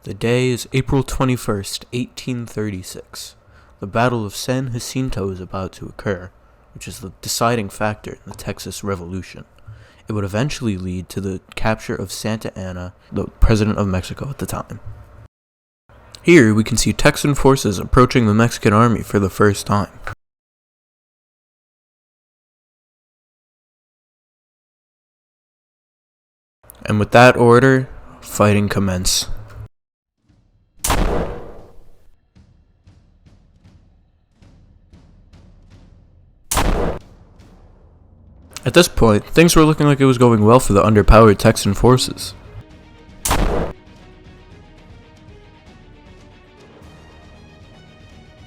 The day is April 21st, 1836. The Battle of San Jacinto is about to occur, which is the deciding factor in the Texas Revolution. It would eventually lead to the capture of Santa Anna, the president of Mexico at the time. Here we can see Texan forces approaching the Mexican army for the first time. And with that order, fighting commence. At this point, things were looking like it was going well for the underpowered Texan forces.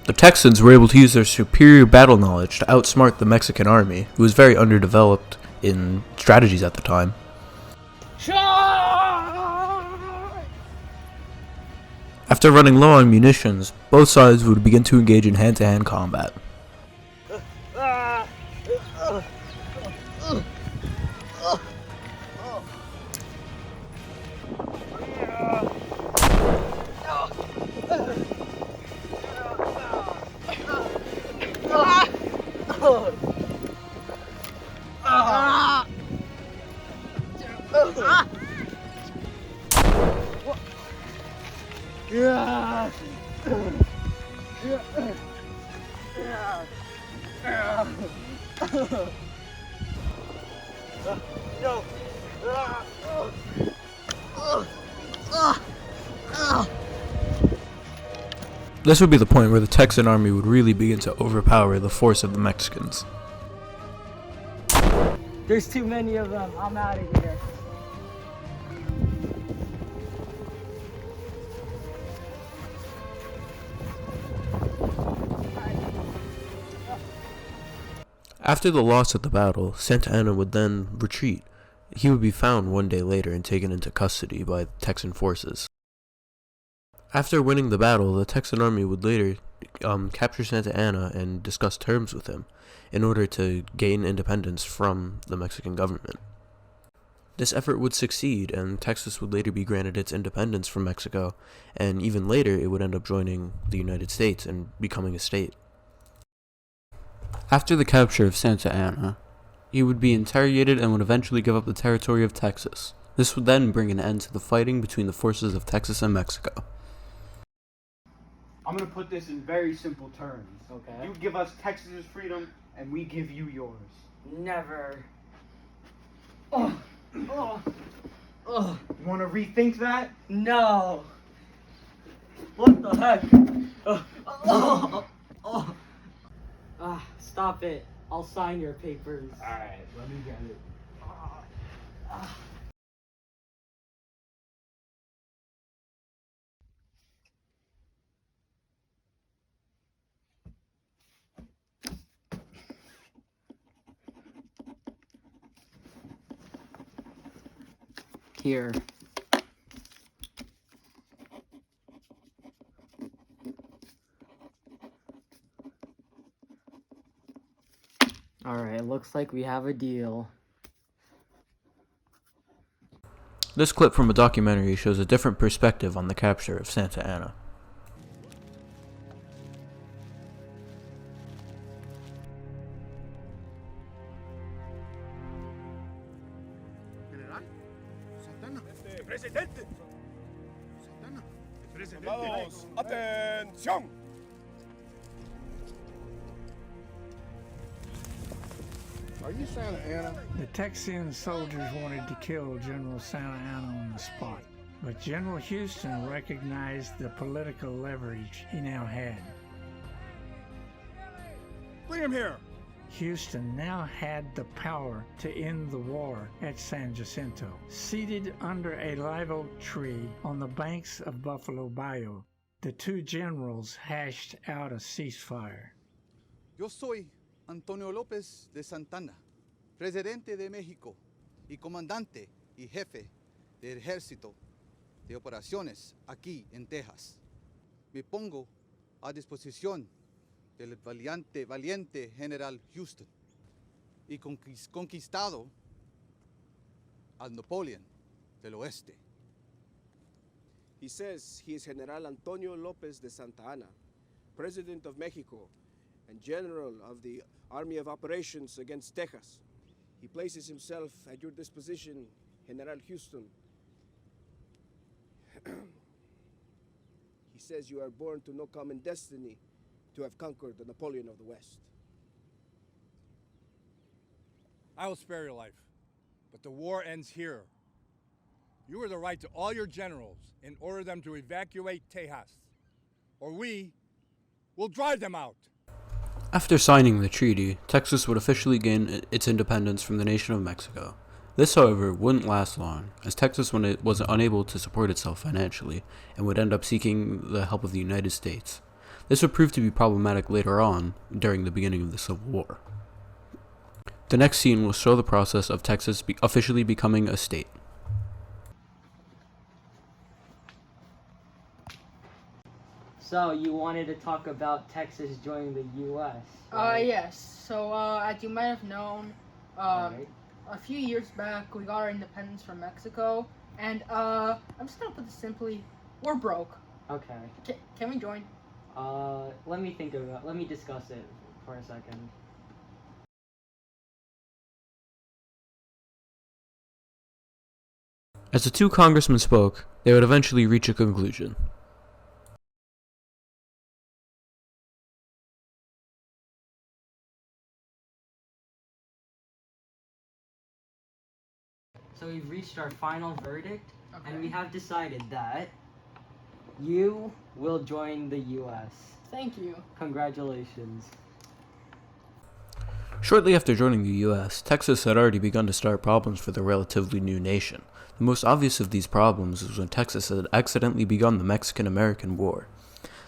The Texans were able to use their superior battle knowledge to outsmart the Mexican army, who was very underdeveloped in strategies at the time. After running low on munitions, both sides would begin to engage in hand-to-hand combat. This would be the point where the Texan army would really begin to overpower the force of the Mexicans. There's too many of them. I'm out of here. After the loss of the battle, Santa Anna would then retreat. He would be found one day later and taken into custody by Texan forces. After winning the battle, the Texan army would later capture Santa Anna and discuss terms with him in order to gain independence from the Mexican government. This effort would succeed, and Texas would later be granted its independence from Mexico, and even later it would end up joining the United States and becoming a state. After the capture of Santa Anna, he would be interrogated and would eventually give up the territory of Texas. This would then bring an end to the fighting between the forces of Texas and Mexico. I'm gonna put this in very simple terms. Okay. You give us Texas's freedom, and we give you yours. Never. You wanna rethink that? No. What the heck? Stop it. I'll sign your papers. Alright, let me get it. Here. Alright, looks like we have a deal. This clip from a documentary shows a different perspective on the capture of Santa Anna. Presidente. Santana. Soldados, atención. Are you Santa Anna? The Texian soldiers wanted to kill General Santa Anna on the spot, but General Houston recognized the political leverage he now had. Bring him here. Houston now had the power to end the war at San Jacinto. Seated under a live oak tree on the banks of Buffalo Bayou, the two generals hashed out a ceasefire. Yo soy Antonio López de Santana, presidente de México y comandante y jefe del ejército de operaciones aquí en Texas. Me pongo a disposición del valiente general Houston y conquistado al Napoleón del Oeste. He says he is General Antonio Lopez de Santa Anna, President of Mexico and General of the Army of Operations against Texas. He places himself at your disposition, General Houston. He says you are born to no common destiny to have conquered the Napoleon of the West. I will spare your life, but the war ends here. You are to write to all your generals and order them to evacuate Tejas, or we will drive them out. After signing the treaty, Texas would officially gain its independence from the nation of Mexico. This, however, wouldn't last long, as Texas was unable to support itself financially and would end up seeking the help of the United States. This would prove to be problematic later on, during the beginning of the Civil War. The next scene will show the process of Texas officially becoming a state. So, you wanted to talk about Texas joining the U.S., right? Yes. So, as you might have known, Alright. a few years back, we got our independence from Mexico, and, I'm just gonna put this simply, we're broke. Okay. Can we join? Let me discuss it for a second. As the two congressmen spoke, they would eventually reach a conclusion. So we've reached our final verdict, Okay. and we have decided that you will join the U.S. Thank you. Congratulations. Shortly after joining the U.S., Texas had already begun to start problems for the relatively new nation. The most obvious of these problems was when Texas had accidentally begun the Mexican-American War.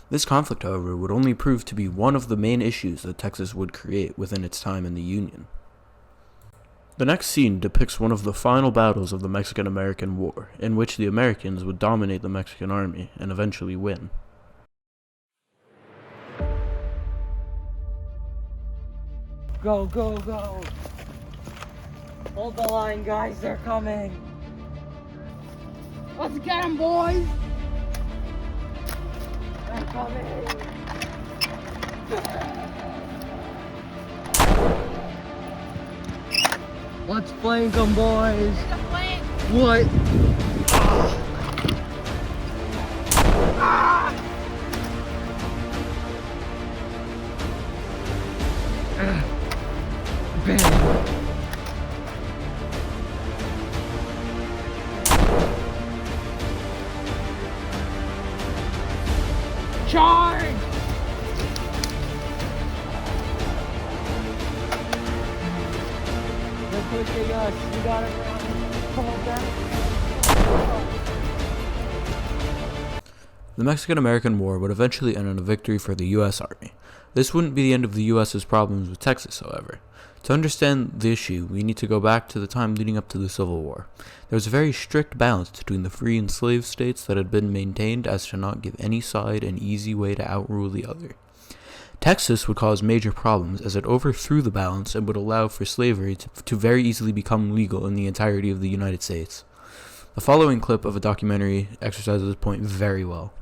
This conflict, however, would only prove to be one of the main issues that Texas would create within its time in the Union. The next scene depicts one of the final battles of the Mexican-American War, in which the Americans would dominate the Mexican army and eventually win. Go, go, go! Hold the line, guys, they're coming! Let's get them, boys! They're coming! Let's flank them, boys! What? Bang! Charge! They're pushing us. We gotta run. Come on back. The Mexican-American War would eventually end in a victory for the U.S. Army. This wouldn't be the end of the U.S.'s problems with Texas, however. To understand the issue, we need to go back to the time leading up to the Civil War. There was a very strict balance between the free and slave states that had been maintained as to not give any side an easy way to outrule the other. Texas would cause major problems as it overthrew the balance and would allow for slavery to very easily become legal in the entirety of the United States. The following clip of a documentary exercises this point very well.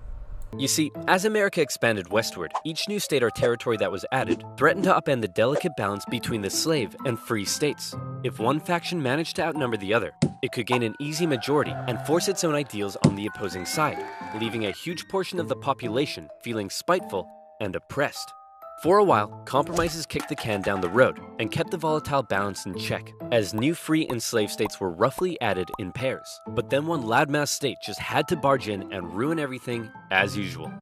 You see, as America expanded westward, each new state or territory that was added threatened to upend the delicate balance between the slave and free states. If one faction managed to outnumber the other, it could gain an easy majority and force its own ideals on the opposing side, leaving a huge portion of the population feeling spiteful and oppressed. For a while, compromises kicked the can down the road and kept the volatile balance in check, as new free and slave states were roughly added in pairs. But then one loudmouth state just had to barge in and ruin everything as usual.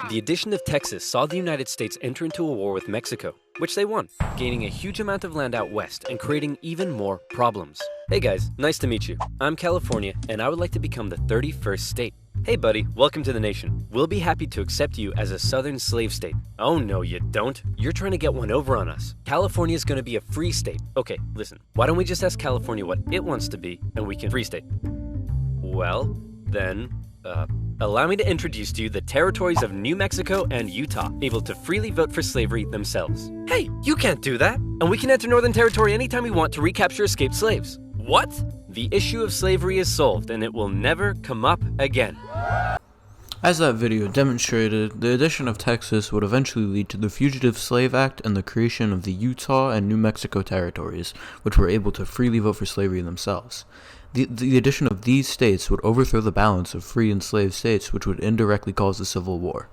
The addition of Texas saw the United States enter into a war with Mexico, which they won, gaining a huge amount of land out west and creating even more problems. Hey guys, nice to meet you. I'm California, and I would like to become the 31st state. Hey buddy, welcome to the nation. We'll be happy to accept you as a southern slave state. Oh no, you don't. You're trying to get one over on us. California's gonna be a free state. Okay, listen, why don't we just ask California what it wants to be, and we can free state? Well, then, allow me to introduce to you the territories of New Mexico and Utah, able to freely vote for slavery themselves. Hey, you can't do that! And we can enter Northern Territory anytime we want to recapture escaped slaves. What? the issue of slavery is solved and it will never come up again. As that video demonstrated, the addition of Texas would eventually lead to the Fugitive Slave Act and the creation of the Utah and New Mexico territories, which were able to freely vote for slavery themselves. The addition of these states would overthrow the balance of free and slave states, which would indirectly cause the Civil War.